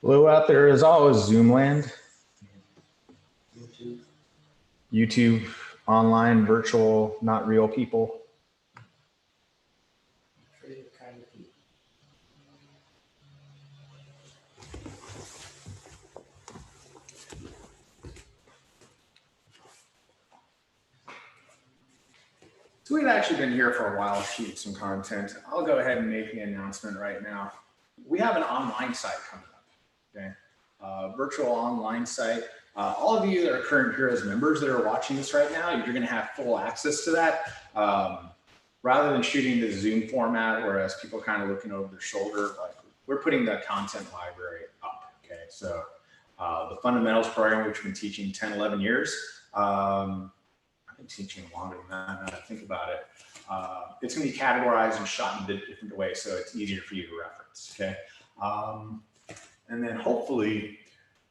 Hello out there is always Zoomland, YouTube. YouTube, online, virtual, not real people. Favorite kind of people. So we've actually been here for a while shooting some content. I'll go ahead and make the announcement right now. We have an online site coming up, okay? Virtual online site. All of you that are current Heroes members that are watching this right now, you're gonna have full access to that. Rather than shooting the Zoom format, whereas people are kind of looking over their shoulder, like we're putting the content library up, okay? So the fundamentals program, which we've been teaching 10, 11 years, I've been teaching longer than that now that I think about it. It's going to be categorized and shot in different ways, so it's easier for you to reference, okay? And then hopefully,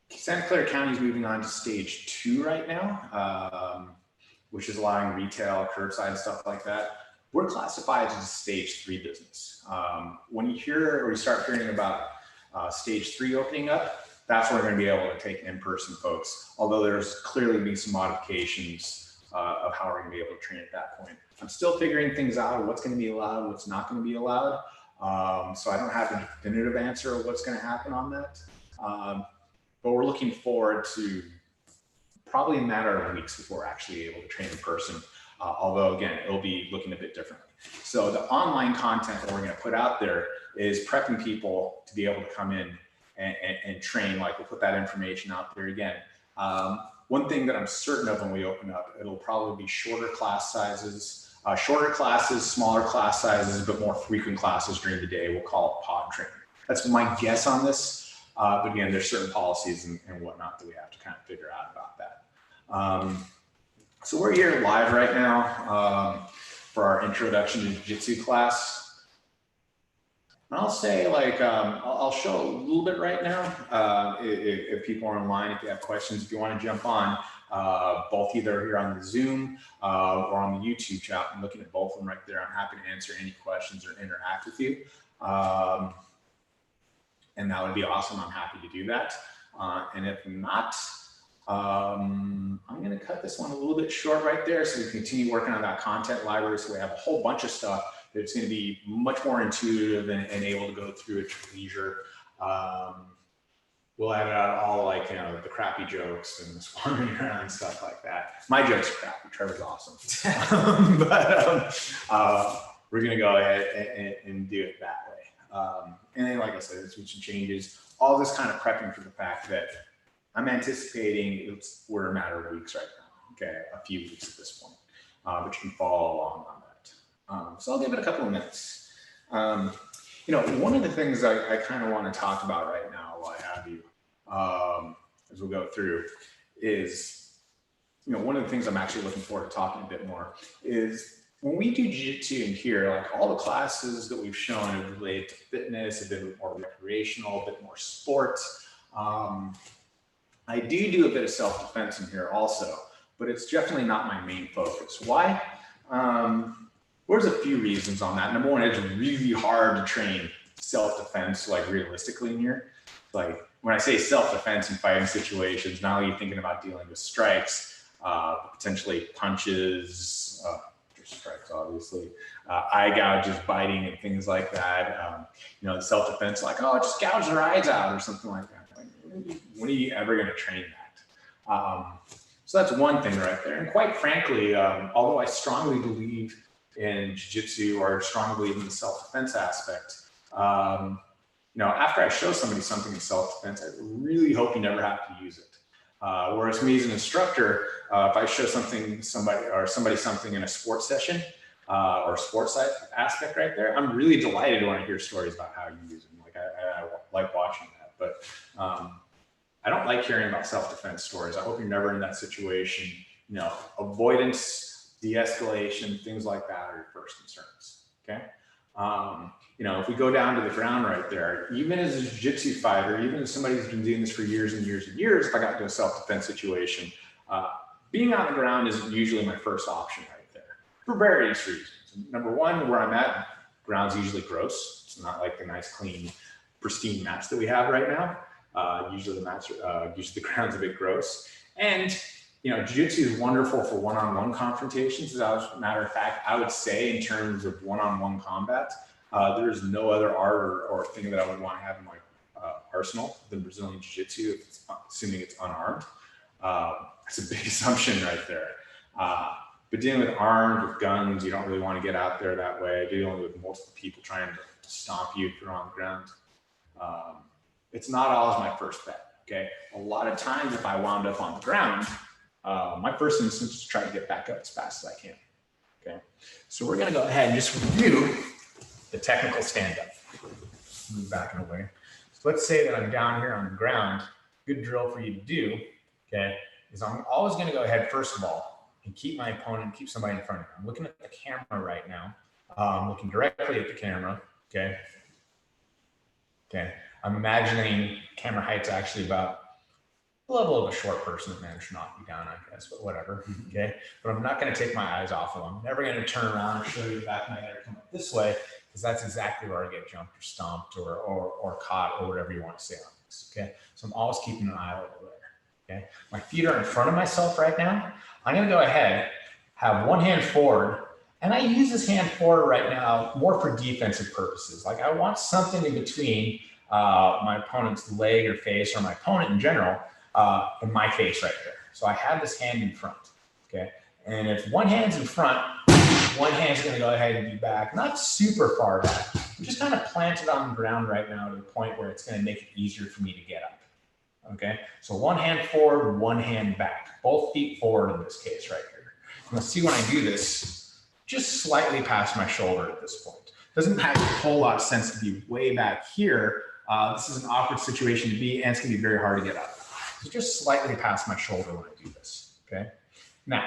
Santa Clara County is moving on to stage 2 right now, which is allowing retail, curbside, stuff like that. We're classified as a stage 3 business. When you hear or you start hearing about stage 3 opening up, that's when we're going to be able to take in-person folks, although there's clearly be some modifications of how we're going to be able to train at that point. I'm still figuring things out, what's going to be allowed, what's not going to be allowed. So I don't have a definitive answer of what's going to happen on that. But we're looking forward to probably a matter of weeks before we're actually able to train in person. Although again, it'll be looking a bit differently. So the online content that we're going to put out there is prepping people to be able to come in and train. Like we'll put that information out there again. One thing that I'm certain of when we open up, it'll probably be shorter class sizes, shorter classes, smaller class sizes, but more frequent classes during the day. We'll call it pod training. That's my guess on this. But again, there's certain policies and whatnot that we have to kind of figure out about that. So we're here live right now for our introduction to Jitsu class. And I'll say like, I'll show a little bit right now. If people are online, if you have questions, if you want to jump on, both either here on the Zoom or on the YouTube chat, I'm looking at both of them right there. I'm happy to answer any questions or interact with you. And that would be awesome. I'm happy to do that. And if not, I'm going to cut this one a little bit short right there so we can continue working on that content library. So we have a whole bunch of stuff that's going to be much more intuitive and able to go through at your leisure. We'll edit out all like, you know, the crappy jokes and the wandering around and stuff like that. My jokes are crappy. Trevor's awesome. We're going to go ahead and do it that way. And then, like I said, there's some changes. All this kind of prepping for the fact that I'm anticipating we're a matter of weeks right now. Okay, a few weeks at this point, but you can follow along on that. So I'll give it a couple of minutes. You know, one of the things I kind of want to talk about right now while I have you, as we'll go through, is, you know, one of the things I'm actually looking forward to talking a bit more is when we do Jiu-Jitsu in here, like all the classes that we've shown have related to fitness, a bit more recreational, a bit more sports. I do a bit of self-defense in here also, but it's definitely not my main focus. Why? There's a few reasons on that. Number one, it's really hard to train self-defense like realistically in here. Like when I say self-defense in fighting situations, not only are you thinking about dealing with strikes, potentially punches, strikes obviously, eye gouges, biting and things like that. You know, the self-defense like, oh, just gouge their eyes out or something like that. When are you ever going to train that? So that's one thing right there. And quite frankly, although I strongly believe in jiu-jitsu or strongly believe in the self-defense aspect, you know, after I show somebody something in self-defense, I really hope you never have to use it. Whereas me as an instructor, if I show somebody something in a sports session or sports aspect right there, I'm really delighted when I hear stories about how you use them. Like I like watching that, but I don't like hearing about self-defense stories. I hope you're never in that situation. You know, avoidance, de-escalation, things like that are your first concerns, okay? You know, if we go down to the ground right there, even as a jiu-jitsu fighter, even as somebody who's been doing this for years and years and years, if I got into a self-defense situation, being on the ground isn't usually my first option right there for various reasons. Number one, where I'm at, ground's usually gross. It's not like the nice, clean, pristine mats that we have right now. Usually the ground's a bit gross. And jiu-jitsu is wonderful for one-on-one confrontations. As a matter of fact, I would say in terms of one-on-one combat, there is no other art or thing that I would want to have in my arsenal than Brazilian jiu-jitsu, assuming it's unarmed. That's a big assumption right there. But dealing with armed, with guns, you don't really want to get out there that way. Dealing with multiple people trying to stomp you if you're on the ground. It's not always my first bet, okay? A lot of times if I wound up on the ground, my first instinct is to try to get back up as fast as I can, okay? So we're gonna go ahead and just review the technical stand-up. Move back and away. So let's say that I'm down here on the ground. Good drill for you to do, okay, is I'm always gonna go ahead, first of all, and keep my opponent, keep somebody in front of me. I'm looking at the camera right now. I'm looking directly at the camera, okay? Okay, I'm imagining camera height's actually about the level of a short person that managed to knock me down, I guess, but whatever, okay? But I'm not gonna take my eyes off of them. I'm never gonna turn around and show you the back of my head or come up this way, because that's exactly where I get jumped or stomped or caught or whatever you want to say on this, okay? So I'm always keeping an eye over there, okay? My feet are in front of myself right now. I'm gonna go ahead, have one hand forward, and I use this hand forward right now more for defensive purposes. Like I want something in between my opponent's leg or face, or my opponent in general, and my face right there. So I have this hand in front, okay? And if one hand's in front, one hand's gonna go ahead and be back, not super far back. I'm just kind of planted on the ground right now to the point where it's gonna make it easier for me to get up, okay? So one hand forward, one hand back, both feet forward in this case right here. And let's see when I do this, just slightly past my shoulder at this point. Doesn't make a whole lot of sense to be way back here. This is an awkward situation to be, and it's gonna be very hard to get up. So just slightly past my shoulder when I do this, okay? Now,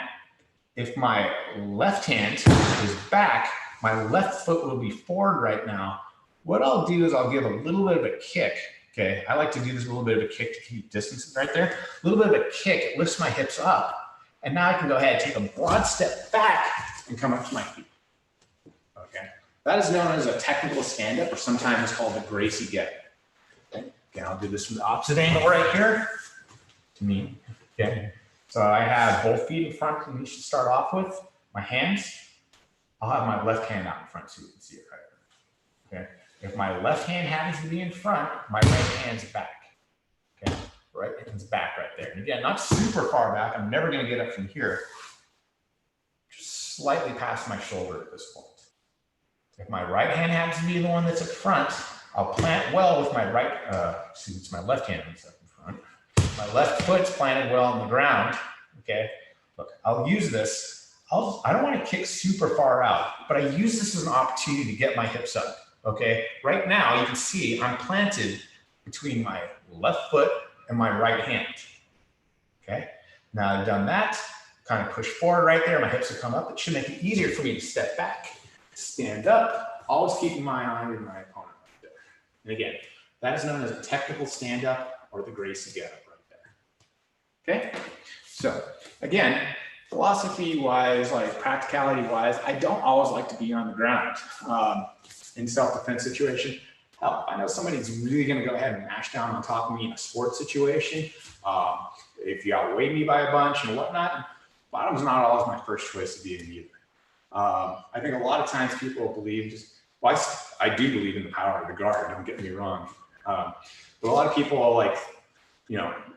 if my left hand is back, my left foot will be forward right now. What I'll do is I'll give a little bit of a kick, okay? I like to do this, a little bit of a kick to keep distance right there. A little bit of a kick, it lifts my hips up. And now I can go ahead and take a broad step back and come up to my feet, okay? That is known as a technical stand-up, or sometimes called the Gracie get. Okay, again, I'll do this from the opposite angle right here to me, okay? So I have both feet in front, and we should start off with my hands. I'll have my left hand out in front so you can see it right there, okay? If my left hand happens to be in front, my right hand's back, okay? Right hand's back right there. And again, not super far back. I'm never gonna get up from here. Just slightly past my shoulder at this point. If my right hand happens to be the one that's up front, I'll plant well with my right, it's my left hand that's up in front. My left foot's planted well on the ground, okay? Look, I'll use this. I don't want to kick super far out, but I use this as an opportunity to get my hips up, okay? Right now, you can see I'm planted between my left foot and my right hand, okay? Now I've done that, kind of push forward right there. My hips will come up. It should make it easier for me to step back, stand up, always keeping my eye on my opponent right there. And again, that is known as a technical stand-up, or the Gracie get-up right there. Okay? So again, philosophy-wise, like practicality-wise, I don't always like to be on the ground in self-defense situation. Hell, I know somebody's really going to go ahead and mash down on top of me in a sports situation. If you outweigh me by a bunch and whatnot, bottom's not always my first choice to be in either. I think a lot of times people believe, well, I do believe in the power of the guard, don't get me wrong. But a lot of people are like,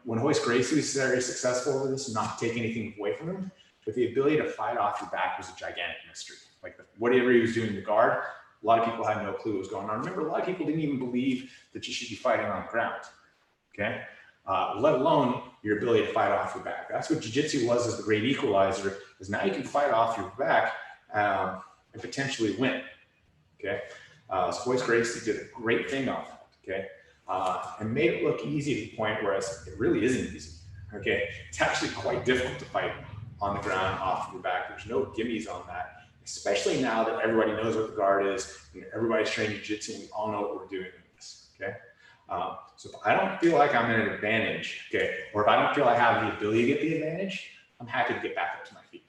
when Royce Gracie was very successful with this, not to take anything away from him, but the ability to fight off your back was a gigantic mystery. Like whatever he was doing in the guard, a lot of people had no clue what was going on. Remember, a lot of people didn't even believe that you should be fighting on the ground, okay? Let alone your ability to fight off your back. That's what jiu-jitsu was as the great equalizer, is now you can fight off your back and potentially win, okay? So Royce Gracie did a great thing on that, okay? And made it look easy to the point where it really isn't easy, okay? It's actually quite difficult to fight on the ground off of your back. There's no gimmies on that, especially now that everybody knows what the guard is and everybody's trained jiu-jitsu and we all know what we're doing in this, okay? So if I don't feel like I'm at an advantage, okay, or if I don't feel I have the ability to get the advantage, I'm happy to get back up to my feet.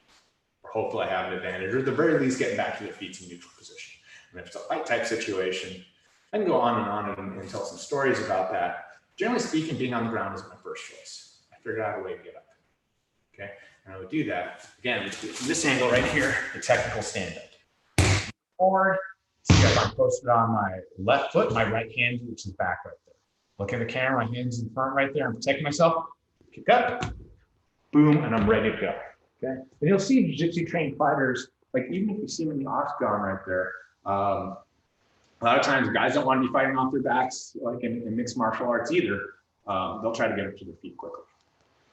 Or hopefully I have an advantage, or at the very least getting back to the feet in neutral position. And if it's a fight type situation, I can go on and tell some stories about that. generally speaking, being on the ground is my first choice. I figured out a way to get up. Okay, and I would do that again from this angle right here, the technical stand up. Forward, see if I'm posted on my left foot, my right hand, which is back right there. Look at the camera, my hands in front right there. I'm protecting myself. Kick up, boom, and I'm ready to go. Okay, and you'll see jiu-jitsu trained fighters, like even if you see them in the octagon right there. A lot of times guys don't want to be fighting off their backs like in mixed martial arts either. They'll try to get up to their feet quickly.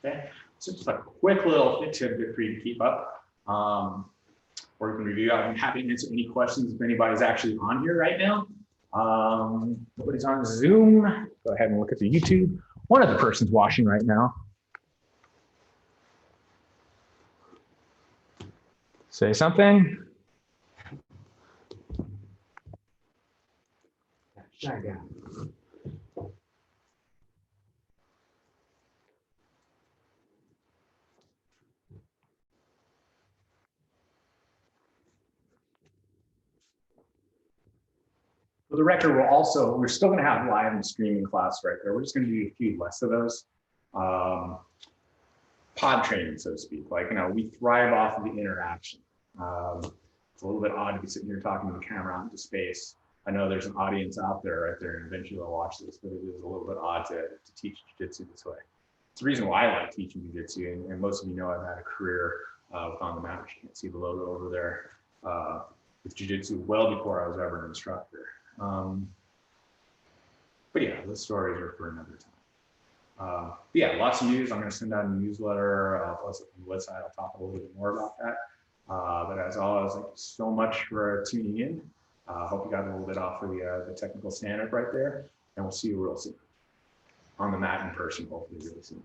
Okay, so just a quick little tidbit for you to keep up. Or you can review. I'm happy to answer any questions if anybody's actually on here right now. Nobody's on Zoom. Go ahead and look at the YouTube. One of the person's watching right now. Say something. Shy guy. For the record, we're still going to have live and streaming class right there. We're just going to do a few less of those. Pod training, so to speak. Like, we thrive off of the interaction. It's a little bit odd to be sitting here talking to the camera out into space. I know there's an audience out there right there, and eventually they'll watch this, but it is a little bit odd to teach jiu-jitsu this way. It's the reason why I like teaching jiu-jitsu, and most of you know I've had a career on the mat, which you can't see the logo over there, with jiu-jitsu well before I was ever an instructor. But yeah, those stories are for another time. Yeah, lots of news. I'm going to send out a newsletter. Plus on the website, I'll talk a little bit more about that. But as always, thank you so much for tuning in. Hope you got a little bit off of the technical stand-up right there. And we'll see you real soon. On the mat in person, hopefully really soon.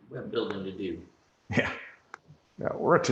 Web building to do. Yeah. Yeah, we're a